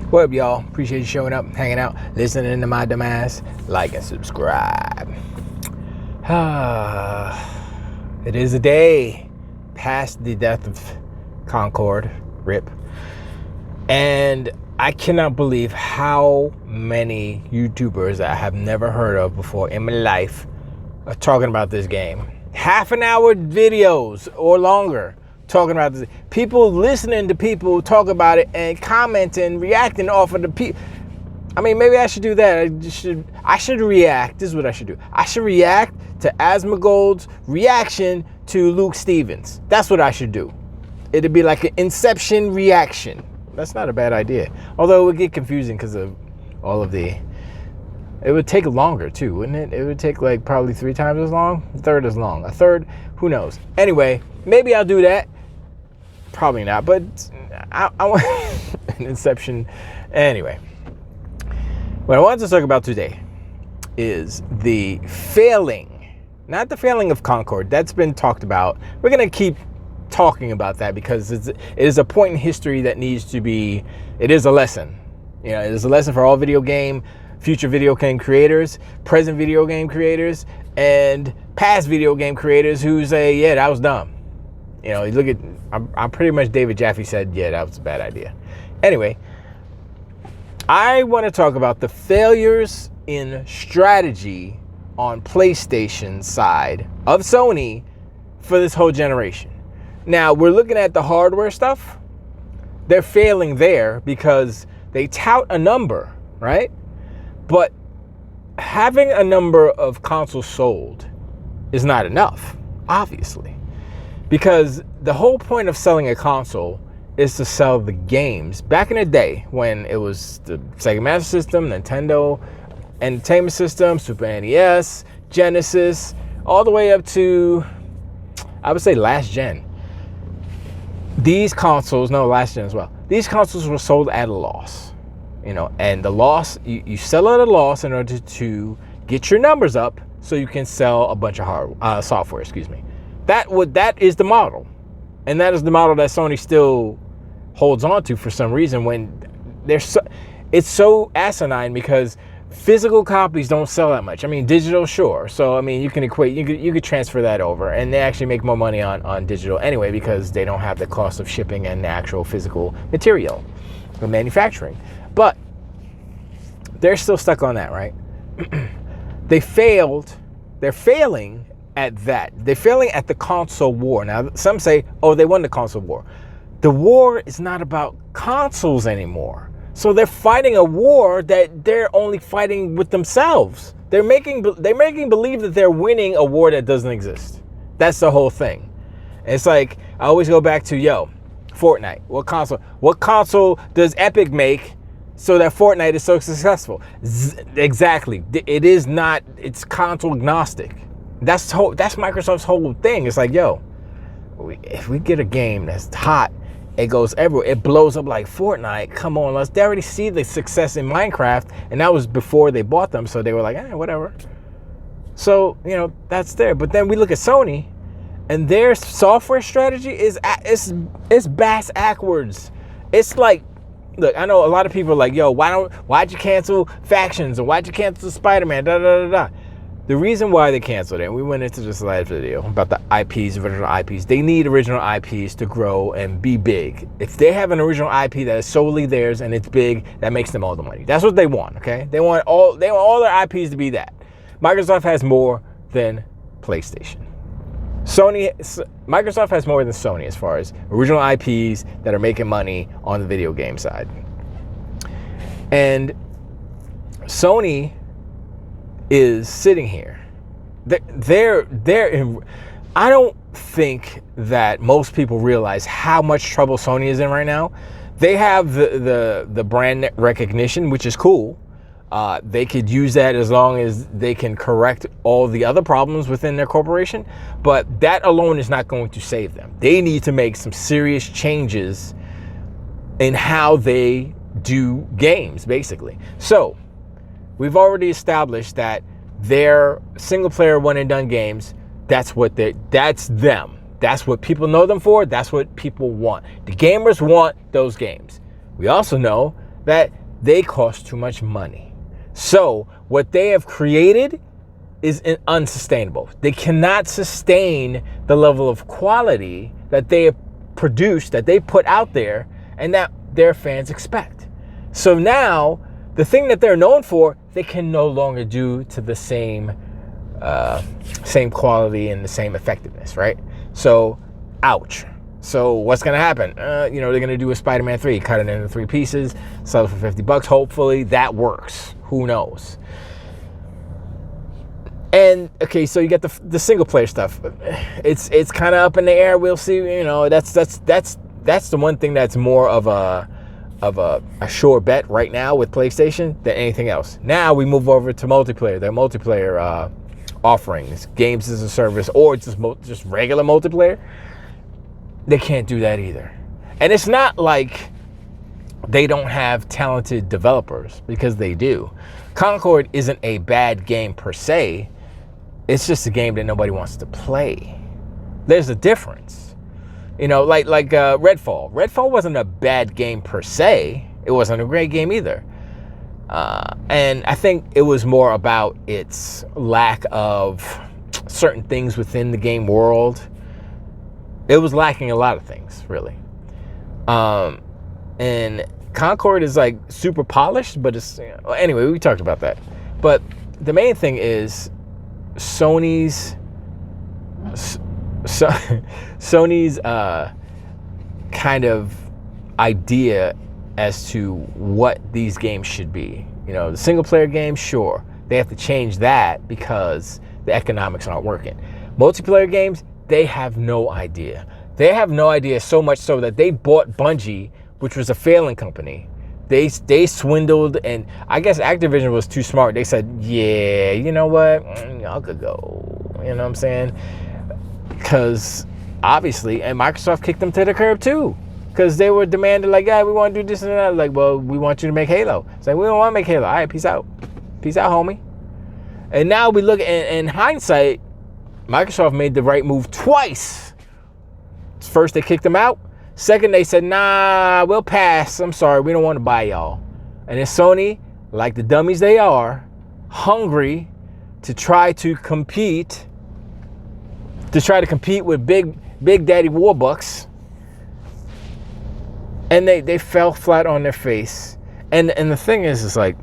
What up, y'all? Appreciate you showing up, hanging out, listening to my dumb ass. Like and subscribe. It is a day past the death of Concord, RIP. And I cannot believe how many YouTubers that I have never heard of before in my life are talking about this game. Half an hour videos or longer talking about this. People listening to people talk about it and commenting, reacting off of the people. I mean, maybe I should do that. I should react. This is what I should do. I should react to Asmongold's reaction to Luke Stevens. That's what I should do. It'd be like an Inception reaction. That's not a bad idea. Although it would get confusing because of all of the... It would take longer too, wouldn't it? It would take like probably 3 times as long. A third as long. A third, who knows? Anyway, maybe I'll do that. Probably not, but I want an Inception. Anyway, what I wanted to talk about today is the failing, not the failing of Concord. That's been talked about. We're going to keep talking about that because it is a point in history that needs to be, it is a lesson. You know, it is a lesson for all future video game creators, present video game creators, and past video game creators who say, yeah, that was dumb. You know, you look at, I'm pretty much David Jaffe said, yeah, that was a bad idea. Anyway, I want to talk about the failures in strategy on PlayStation side of Sony for this whole generation. Now, we're looking at the hardware stuff. They're failing there because they tout a number, right? But having a number of consoles sold is not enough, obviously. Because the whole point of selling a console is to sell the games. Back in the day when it was the Sega Master System, Nintendo Entertainment System, Super NES, Genesis, all the way up to, I would say, last gen. These consoles, no, last gen as well. These consoles were sold at a loss. You know, and the loss, you sell at a loss in order to get your numbers up so you can sell a bunch of software, excuse me. That is the model. And that is the model that Sony still holds on to for some reason when it's so asinine because physical copies don't sell that much. I mean, digital, sure. So, I mean, you can equate, you could transfer that over and they actually make more money on digital anyway because they don't have the cost of shipping and the actual physical material or manufacturing. But they're still stuck on that, right? They're failing at that. They're failing at the console war. Now, some say, oh, they won the console war. The war is not about consoles anymore. So they're fighting a war that they're only fighting with themselves. They're making believe that they're winning a war that doesn't exist. That's the whole thing. And it's like, I always go back to, Fortnite. What console does Epic make so that Fortnite is so successful? Exactly. It is not, it's console agnostic. That's Microsoft's whole thing. It's like, if we get a game that's hot, it goes everywhere. It blows up like Fortnite. Come on, they already see the success in Minecraft, and that was before they bought them, so they were like, whatever. So, that's there. But then we look at Sony, and their software strategy is bass backwards. It's like, look, I know a lot of people are like, why'd you cancel Factions, or why'd you cancel Spider-Man, da-da-da-da. The reason why they canceled it, and we went into this last video about the original IPs, they need original IPs to grow and be big. If they have an original IP that is solely theirs and it's big, that makes them all the money. That's what they want, okay? They want all their IPs to be that. Microsoft has more than PlayStation. Microsoft has more than Sony as far as original IPs that are making money on the video game side. And Sony is sitting here. They're in, I don't think that most people realize how much trouble Sony is in right now. They have the brand recognition, which is cool. They could use that as long as they can correct all the other problems within their corporation. But that alone is not going to save them. They need to make some serious changes in how they do games, basically. So we've already established that their single player one and done games, that's them. That's what people know them for. That's what people want. The gamers want those games. We also know that they cost too much money. So what they have created is unsustainable. They cannot sustain the level of quality that they have produced, that they put out there, and that their fans expect. So now, the thing that they're known for, they can no longer do to the same quality and the same effectiveness, right? So, ouch. So what's going to happen? They're going to do a Spider-Man 3, cut it into 3 pieces, sell it for $50. Hopefully that works. Who knows? And okay, so you get the single player stuff. It's kind of up in the air. We'll see. That's the one thing that's more of a sure bet right now with PlayStation than anything else. Now we move over to multiplayer. Their multiplayer offerings, games as a service, or just regular multiplayer. They can't do that either. And it's not like they don't have talented developers, because they do. Concord isn't a bad game per se. It's just a game that nobody wants to play. There's a difference. Like Redfall. Redfall wasn't a bad game per se. It wasn't a great game either. And I think it was more about its lack of certain things within the game world. It was lacking a lot of things, really. And Concord is like super polished, but it's anyway. We talked about that. But the main thing is Sony's kind of idea as to what these games should be. The single player game, sure, they have to change that because the economics aren't working. Multiplayer games, they have no idea. They have no idea, so much so that they bought Bungie, which was a failing company. They swindled, and I guess Activision was too smart. They said, yeah, you know what? Y'all could go. You know what I'm saying? Because obviously, and Microsoft kicked them to the curb too. Because they were demanding, like, yeah, we want to do this and that. Like, well, we want you to make Halo. It's like, we don't want to make Halo. All right, peace out. Peace out, homie. And now we look, in hindsight, Microsoft made the right move twice. First, they kicked them out. Second, they said, nah, we'll pass. I'm sorry, we don't want to buy y'all. And then Sony, like the dummies they are, hungry to try to compete with Big Daddy Warbucks. And they fell flat on their face. And the thing is like,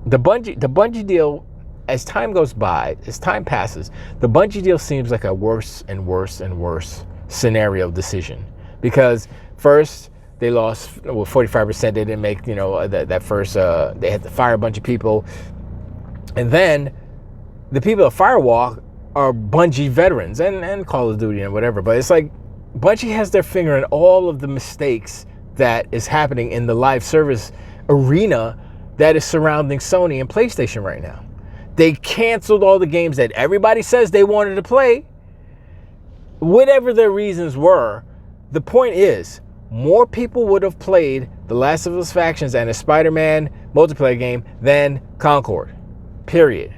the Bungie deal, as time goes by, as time passes, the Bungie deal seems like a worse and worse and worse scenario decision. Because first they lost 45%. They didn't make that first. They had to fire a bunch of people, and then the people at Firewalk are Bungie veterans and Call of Duty and whatever. But it's like Bungie has their finger in all of the mistakes that is happening in the live service arena that is surrounding Sony and PlayStation right now. They canceled all the games that everybody says they wanted to play, whatever their reasons were. The point is, more people would have played The Last of Us Factions and a Spider-Man multiplayer game than Concord. Period.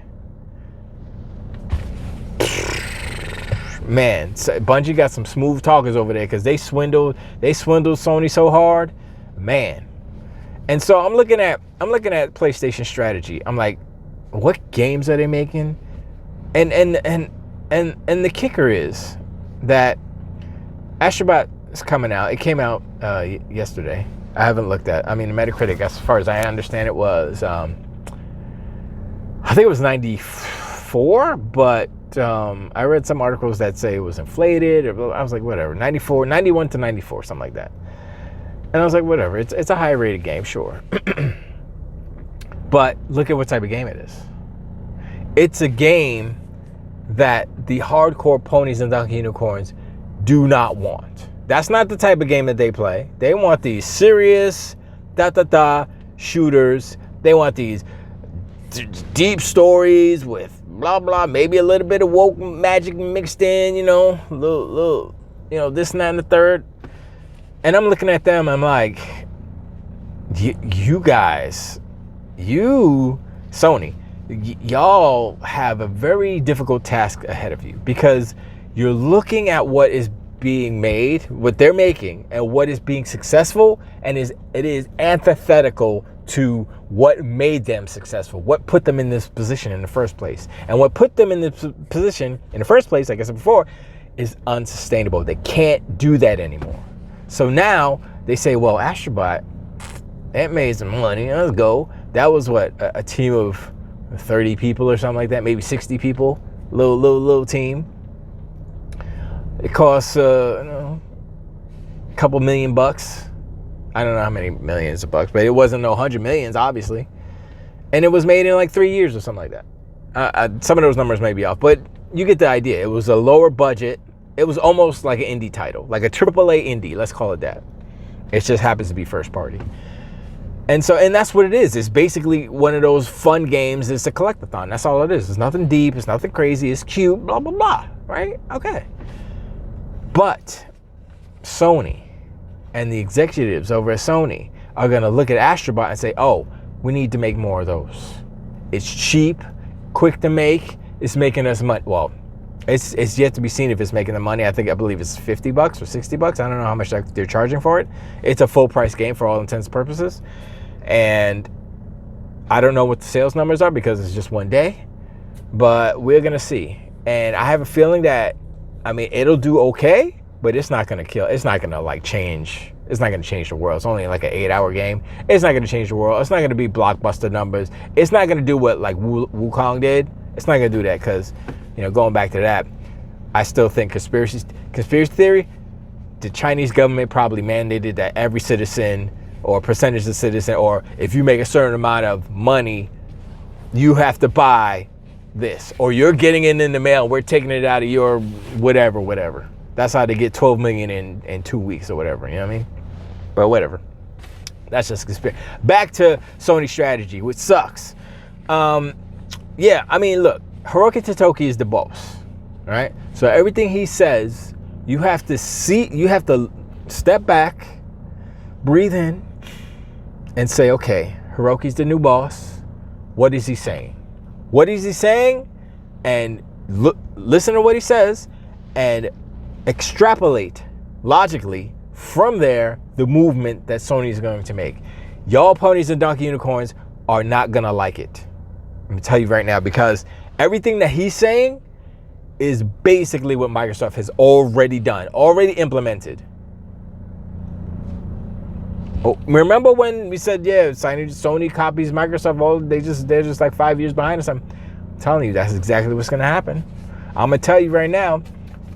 Man, Bungie got some smooth talkers over there because they swindled Sony so hard, man. And so I'm looking at PlayStation strategy. I'm like, what games are they making? And the kicker is that Astrobot is coming out. It came out yesterday. I haven't looked at. I mean, the Metacritic, as far as I understand, it was I think it was 94, but I read some articles that say it was inflated. I was like, whatever, 94, 91 to 94, something like that. And I was like, whatever. It's a high rated game, sure. But look at what type of game it is. It's a game that the hardcore ponies and donkey unicorns do not want. That's not the type of game that they play. They want these serious shooters. They want these deep stories with blah blah, maybe a little bit of woke magic mixed in, little this and that and the third. And I'm looking at them, I'm like, you guys, Sony, y'all have a very difficult task ahead of you, because you're looking at what is being made, what they're making, and what is being successful, and it is antithetical to what made them successful, what put them in this position in the first place. And what put them in this position in the first place, like I said before, is unsustainable. They can't do that anymore. So now they say, well, Astrobot, that made some money, let's go. That was what, a team of 30 people or something like that, maybe 60 people, little team. It costs a couple $1,000,000. I don't know how many millions of bucks, but it wasn't no 100 millions, obviously. And it was made in like 3 years or something like that. Some of those numbers may be off, but you get the idea. It was a lower budget. It was almost like an indie title, like a AAA indie, let's call it that. It just happens to be first party. And that's what it is. It's basically one of those fun games. It's a collectathon. That's all it is. It's nothing deep. It's nothing crazy. It's cute, blah, blah, blah, right? Okay. But Sony and the executives over at Sony are going to look at Astrobot and say, oh, we need to make more of those. It's cheap, quick to make. It's making us money. Well, it's yet to be seen if it's making the money. I believe it's $50 or $60. I don't know how much they're charging for it. It's a full price game for all intents and purposes. And I don't know what the sales numbers are because it's just one day, but we're going to see. And I have a feeling that, it'll do okay, but it's not going to kill. It's not going to like change. It's not going to change the world. It's only like an 8-hour game. It's not going to change the world. It's not going to be blockbuster numbers. It's not going to do what like Wukong did. It's not going to do that because, going back to that, I still think conspiracy theory, the Chinese government probably mandated that every citizen or percentage of citizen, or if you make a certain amount of money, you have to buy this, or you're getting it in the mail. We're taking it out of your whatever. That's how they get 12 million in 2 weeks or whatever. You know what I mean? But whatever. That's just conspiracy. Back to Sony's strategy, which sucks. Look, Hiroki Totoki is the boss, right? So everything he says, you have to step back, breathe in, and say, okay, Hiroki's the new boss. What is he saying? What is he saying? And listen to what he says and extrapolate logically from there the movement that Sony is going to make. Y'all ponies and donkey unicorns are not going to like it. Let me tell you right now, because everything that he's saying is basically what Microsoft has already done, already implemented. Oh, remember when we said, Sony copies Microsoft, they're just like 5 years behind us. I'm telling you, that's exactly what's going to happen. I'm going to tell you right now,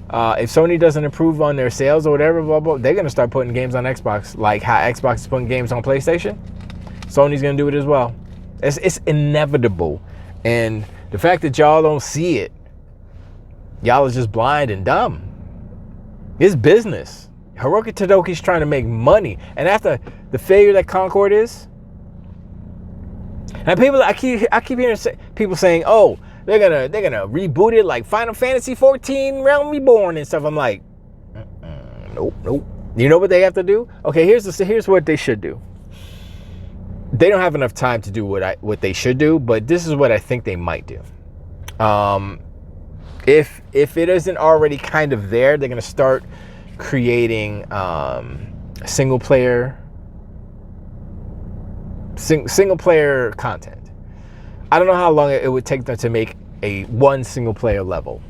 if Sony doesn't improve on their sales or whatever, blah, blah, they're going to start putting games on Xbox, like how Xbox is putting games on PlayStation. Sony's going to do it as well. It's inevitable. And the fact that y'all don't see it, y'all are just blind and dumb. It's business. Hiroki Totoki's trying to make money. And after the failure that Concord is, and I keep hearing people saying, oh, they're gonna reboot it like Final Fantasy 14 Realm Reborn and stuff. I'm like, nope. You know what they have to do? Okay, here's what they should do. They don't have enough time to do what they should do, but this is what I think they might do. If it isn't already kind of there, they're gonna start creating single player content. I don't know how long it would take them to make one single player level.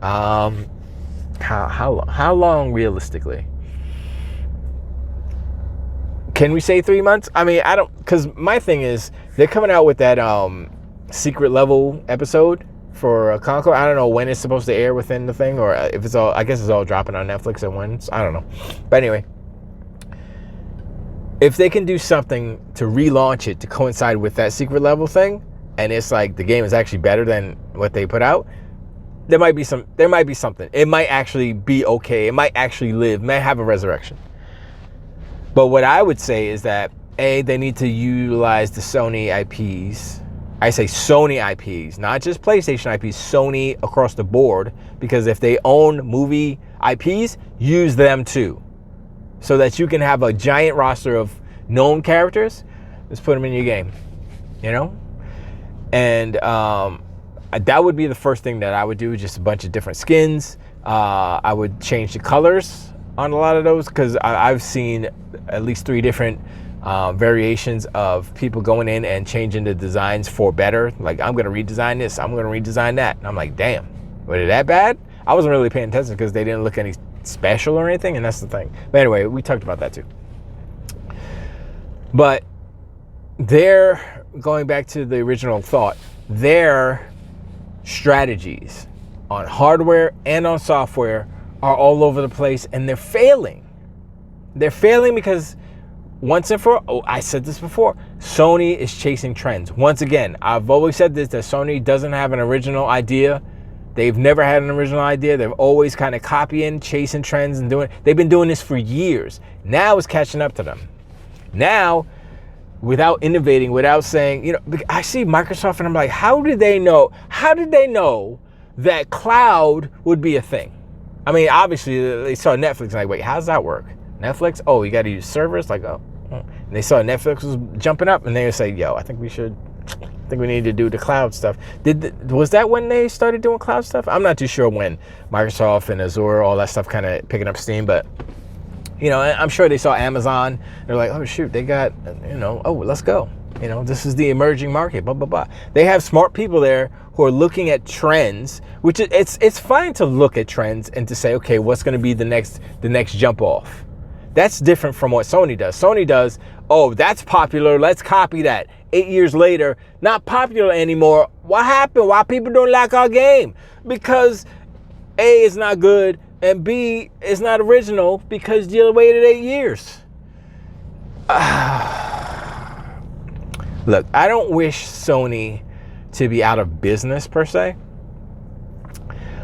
How long realistically? Can we say 3 months? I don't, because my thing is they're coming out with that secret level episode for Concord. I don't know when it's supposed to air within the thing, or if it's all, I guess it's all dropping on Netflix at once. I don't know. But anyway, if they can do something to relaunch it to coincide with that secret level thing, and it's like the game is actually better than what they put out, there might be something. It might actually be okay. It might actually live, might have a resurrection. But what I would say is that, A, they need to utilize the Sony IPs. I say Sony IPs, not just PlayStation IPs, Sony across the board, because if they own movie IPs, use them too. So that you can have a giant roster of known characters, let's put them in your game, And that would be the first thing that I would do, just a bunch of different skins. I would change the colors on a lot of those, because I've seen at least 3 different variations of people going in and changing the designs for better. Like, I'm going to redesign this, I'm going to redesign that. And I'm like, damn, was it that bad? I wasn't really paying attention because they didn't look any special or anything, and that's the thing. But anyway, we talked about that too. But they're going back to the original thought. Their strategies on hardware and on software are all over the place, and they're failing. They're failing because once and for all, I said this before, Sony is chasing trends. Once again, I've always said this, that Sony doesn't have an original idea. They've never had an original idea. They've always kind of copying, chasing trends and doing. They've been doing this for years. Now it's catching up to them. Now, without innovating, without saying, you know, I see Microsoft and I'm like, how did they know? How did they know that cloud would be a thing? I mean, obviously they saw Netflix, like, wait, how does that work? Netflix? Oh, you got to use servers? Like, oh. And they saw Netflix was jumping up, and they would say, yo, I think we need to do the cloud stuff. Was that when they started doing cloud stuff? I'm not too sure when Microsoft and Azure, all that stuff kind of picking up steam, but you know, I'm sure they saw Amazon. They're like, oh shoot, they got, you know, oh, let's go. You know, this is the emerging market, blah, blah, blah. They have smart people there who are looking at trends, which it's fine to look at trends and to say, okay, what's going to be the next jump off? That's different from what Sony does. Sony does, oh, that's popular, let's copy that. 8 years later, not popular anymore. What happened? Why people don't like our game? Because A, is not good, and B, is not original because you waited 8 years. Look, I don't wish Sony to be out of business per se,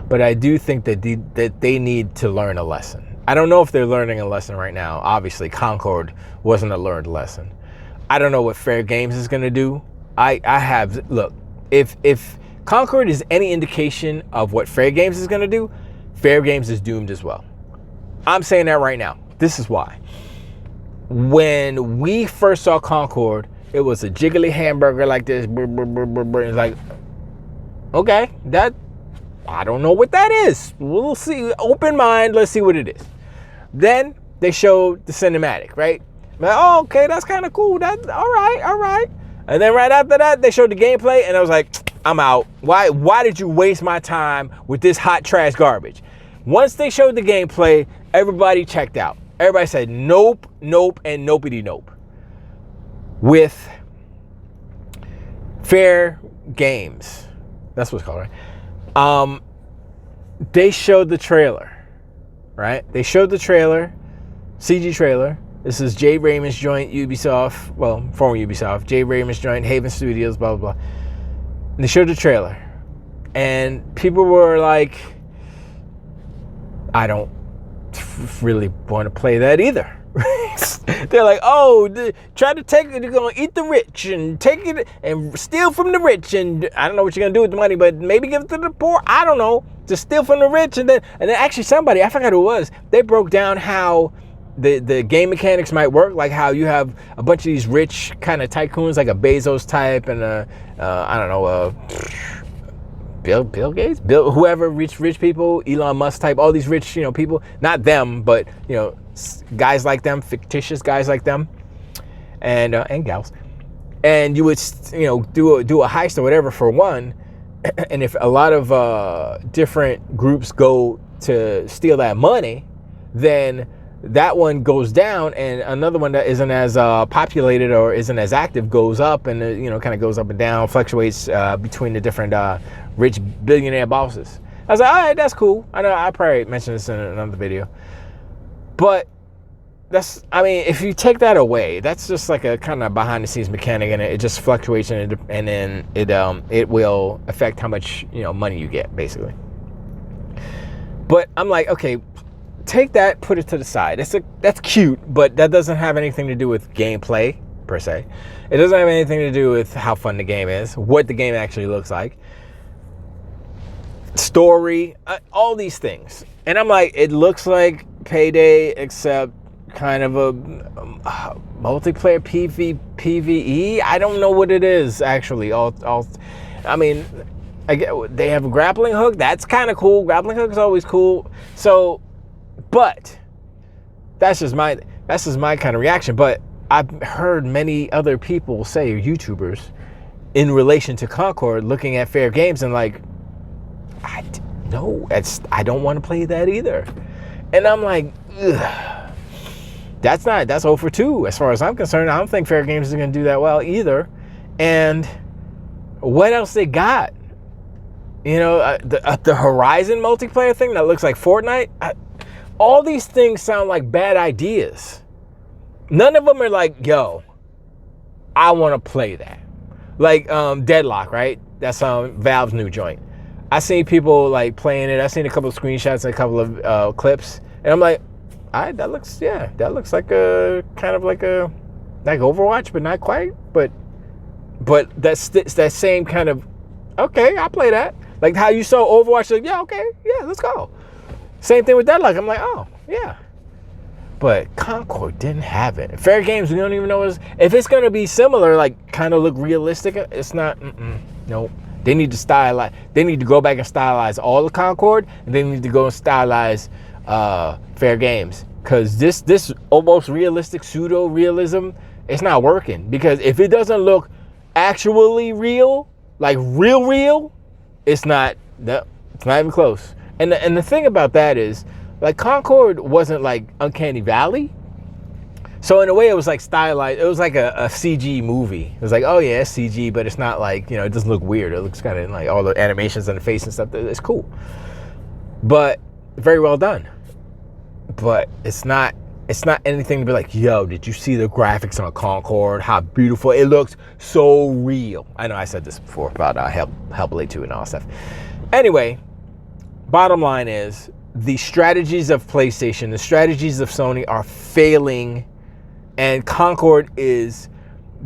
but I do think that they need to learn a lesson. I don't know if they're learning a lesson right now. Obviously, Concord wasn't a learned lesson. I don't know what Fair Games is going to do. Look, if Concord is any indication of what Fair Games is going to do, Fair Games is doomed as well. I'm saying that right now. This is why. When we first saw Concord, it was a jiggly hamburger like this. It's like, okay, I don't know what that is. We'll see. Open mind. Let's see what it is. Then they showed the cinematic, right? Like, oh, okay, that's kind of cool. That's all right. And then right after that, they showed the gameplay, and I was like, I'm out. Why did you waste my time with this hot trash garbage? Once they showed the gameplay, everybody checked out. Everybody said nope, nope, and nopey nope. With Fair Games, that's what's called, right? They showed the trailer, right? They showed the trailer, CG trailer. This is Jay Raymond's joint, Ubisoft, well, former Ubisoft, Jay Raymond's joint, Haven Studios, blah, blah, blah. And they showed the trailer. And people were like, I don't really want to play that either. They're like, oh, try to take it, you're going to eat the rich and take it and steal from the rich. And I don't know what you're going to do with the money, but maybe give it to the poor. I don't know. Just steal from the rich. And then actually somebody, I forgot who it was, they broke down how the game mechanics might work, like how you have a bunch of these rich kind of tycoons, like a Bezos type and I don't know, Bill Gates, whoever, rich people, Elon Musk type, all these rich, people, not them, but, guys like them, fictitious guys like them, and gals. And you would, do a heist or whatever for one. And if a lot of different groups go to steal that money, then that one goes down, and another one that isn't as populated or isn't as active goes up, and kind of goes up and down, fluctuates between the different rich billionaire bosses. I was like, all right, that's cool. I know I probably mentioned this in another video, but if you take that away, that's just like a kind of behind the scenes mechanic, and it just fluctuates, and then it will affect how much money you get, basically. But I'm like, okay, take that, put it to the side. That's cute, but that doesn't have anything to do with gameplay per se. It doesn't have anything to do with how fun the game is, what the game actually looks like, story, all these things. And I'm like, it looks like Payday, except kind of a multiplayer PvE. I don't know what it is actually. They have a grappling hook. That's kind of cool. Grappling hook is always cool. So, but that's just my kind of reaction. But I've heard many other people say, YouTubers, in relation to Concord, looking at fair games and like, I don't want to play that either. And I'm like, ugh. That's 0 for 2 as far as I'm concerned. I don't think fair games is going to do that well either. And what else they got? You know, the Horizon multiplayer thing that looks like Fortnite. All these things sound like bad ideas. None of them are like, yo, I want to play that. Like Deadlock, right? That's Valve's new joint. I seen people like playing it. I seen a couple of screenshots and a couple of clips, and I'm like, that looks like a kind of like Overwatch, but not quite. But that's that same kind of, okay, I'll play that. Like how you saw Overwatch, like, yeah, okay, yeah, let's go. Same thing with Deadlock. I'm like, oh, yeah. But Concord didn't have it. Fair games, we don't even know if it's going to be similar, like kind of look realistic. It's not, nope. They need to stylize. They need to go back and stylize all the Concord, and they need to go and stylize fair games. Because this almost realistic pseudo-realism, it's not working. Because if it doesn't look actually real, like real, it's not even close. And the thing about that is, like, Concord wasn't like Uncanny Valley. So in a way, it was like stylized. It was like a CG movie. It was like, oh yeah, it's CG, but it's not like, it doesn't look weird. It looks kind of like all the animations on the face and stuff. It's cool. But very well done. But it's not anything to be like, yo, did you see the graphics on Concord? How beautiful. It looks so real. I know I said this before about Hellblade 2 and all that stuff. Anyway, bottom line is, the strategies of PlayStation, the strategies of Sony are failing, and Concord is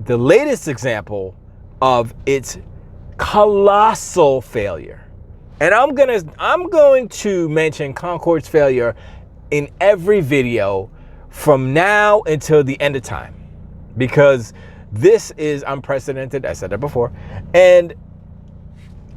the latest example of its colossal failure. And I'm going to mention Concord's failure in every video from now until the end of time, because this is unprecedented. I said that before, and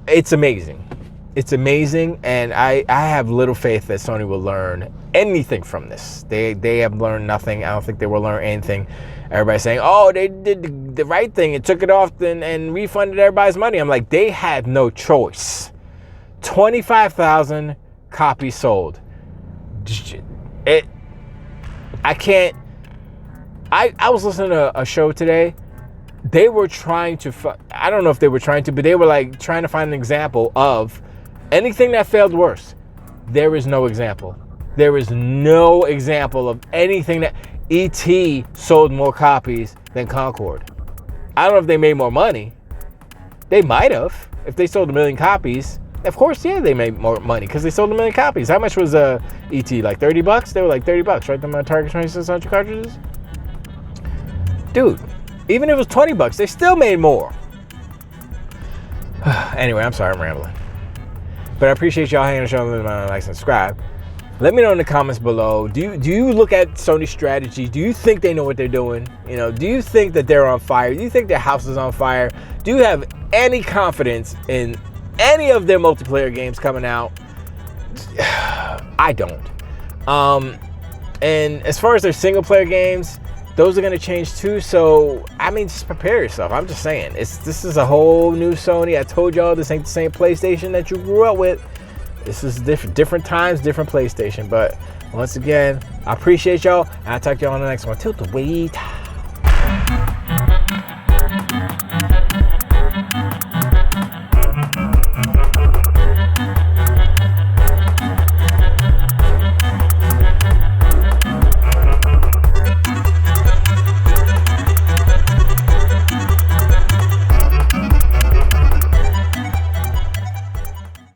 it's amazing. It's amazing, and I have little faith that Sony will learn anything from this. They have learned nothing. I don't think they will learn anything. Everybody's saying, oh, they did the right thing and took it off and refunded everybody's money. I'm like, they had no choice. 25,000 copies sold. I was listening to a show today. They were trying to, I don't know if they were trying to, but they were like trying to find an example of anything that failed worse. There is no example. There is no example of anything that E.T. sold more copies than Concord. I don't know if they made more money. They might have. If they sold 1 million copies, of course, yeah, they made more money because they sold 1 million copies. How much was E.T.? Like $30? They were like $30, right? Them Target 2600 cartridges? Dude, even if it was $20, they still made more. Anyway, I'm sorry I'm rambling. But I appreciate y'all hanging on the show, like and subscribe. Let me know in the comments below. Do you look at Sony's strategy? Do you think they know what they're doing? Do you think that they're on fire? Do you think their house is on fire? Do you have any confidence in any of their multiplayer games coming out? I don't. And as far as their single player games, those are going to change too. So, I mean, just prepare yourself. I'm just saying. This is a whole new Sony. I told y'all this ain't the same PlayStation that you grew up with. This is different times, different PlayStation. But once again, I appreciate y'all. And I'll talk to y'all on the next one. Till the wait.